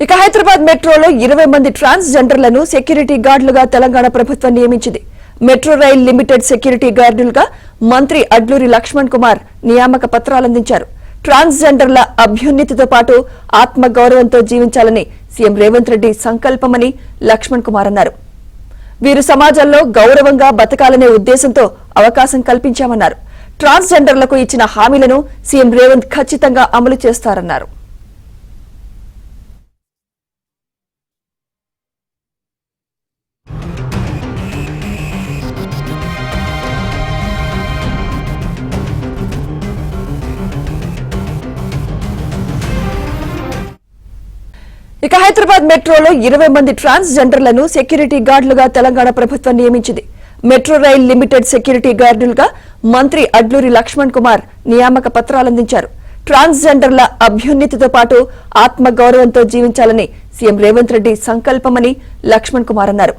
ఇక హైదరాబాద్ మెట్రోలో 20 మంది ట్రాన్స్జెండర్లను సెక్యూరిటీ గార్డులుగా తెలంగాణ ప్రభుత్వం నియమించింది. మెట్రో రైల్ లిమిటెడ్ సెక్యూరిటీ గార్డులుగా మంత్రి అడ్లూరి లక్ష్మణ్ కుమార్ నియామక పత్రాలందించారు. ట్రాన్స్జెండర్ల అభ్యున్నతితో పాటు ఆత్మగౌరవంతో జీవించాలని సీఎం రేవంత్ రెడ్డి సంకల్పమని లక్ష్మణ్ కుమార్ అన్నారు. వీరు సమాజంలో గౌరవంగా బతకాలనే ఉద్దేశంతో అవకాశం కల్పించామన్నారు. ట్రాన్స్జెండర్లకు ఇచ్చిన హామీలను సీఎం రేవంత్ ఖచ్చితంగా అమలు చేస్తారన్నారు. ఇక హైదరాబాద్ మెట్రోలో 20 మంది ట్రాన్స్జెండర్లను సెక్యూరిటీ గార్డులుగా తెలంగాణ ప్రభుత్వం నియమించింది. మెట్రో రైల్ లిమిటెడ్ సెక్యూరిటీ గార్డులుగా మంత్రి అడ్లూరి లక్ష్మణ్ కుమార్ నియామక పత్రాలందించారు. ట్రాన్స్జెండర్ల అభ్యున్నతితో పాటు ఆత్మగౌరవంతో జీవించాలని సీఎం రేవంత్ రెడ్డి సంకల్పమని లక్ష్మణ్ కుమార్ అన్నారు.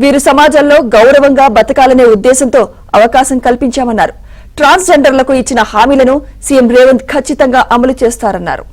వీరు సమాజంలో గౌరవంగా బతకాలనే ఉద్దేశంతో అవకాశం కల్పించామన్నారు. ట్రాన్స్జెండర్లకు ఇచ్చిన హామీలను సీఎం రేవంత్ ఖచ్చితంగా అమలు చేస్తారన్నారు.